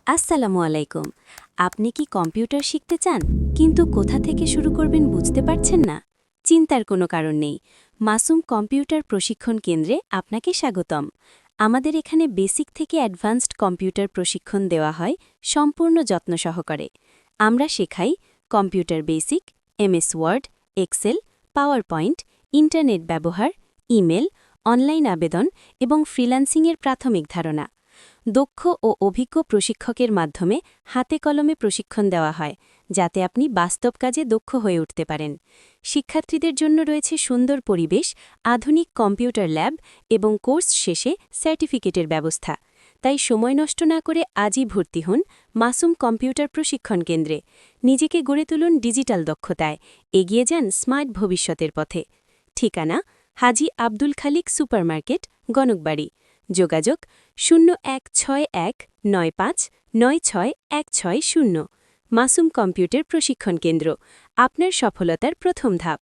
আসসালামু আলাইকুম। আপনি কি কম্পিউটার শিখতে চান কিন্তু কোথা থেকে শুরু করবেন বুঝতে পারছেন না? চিন্তার কোনো কারণ নেই। মাসুম কম্পিউটার প্রশিক্ষণ কেন্দ্রে আপনাকে স্বাগতম। আমাদের এখানে বেসিক থেকে অ্যাডভান্সড কম্পিউটার প্রশিক্ষণ দেওয়া হয় সম্পূর্ণ যত্ন সহকারে। আমরা শেখাই computer basic, MS Word, Excel, PowerPoint, internet ব্যবহার, ইমেল, অনলাইন আবেদন এবং ফ্রিল্যান্সিংয়ের প্রাথমিক ধারণা। দক্ষ ও অভিজ্ঞ প্রশিক্ষকের মাধ্যমে হাতে কলমে প্রশিক্ষণ দেওয়া হয়, যাতে আপনি বাস্তব কাজে দক্ষ হয়ে উঠতে পারেন। শিক্ষার্থীদের জন্য রয়েছে সুন্দর পরিবেশ, আধুনিক কম্পিউটার ল্যাব এবং কোর্স শেষে সার্টিফিকেটের ব্যবস্থা। তাই সময় নষ্ট না করে আজই ভর্তি হন মাসুম কম্পিউটার প্রশিক্ষণ কেন্দ্রে। নিজেকে গড়ে তুলুন ডিজিটাল দক্ষতায়, এগিয়ে যান স্মার্ট ভবিষ্যতের পথে। ঠিকানা: হাজী আব্দুল খালিক সুপারমার্কেট, গণকবাড়ি। যোগাযোগ: 016195961610। মাসুম কম্পিউটার প্রশিক্ষণ কেন্দ্র, আপনার সফলতার প্রথম ধাপ।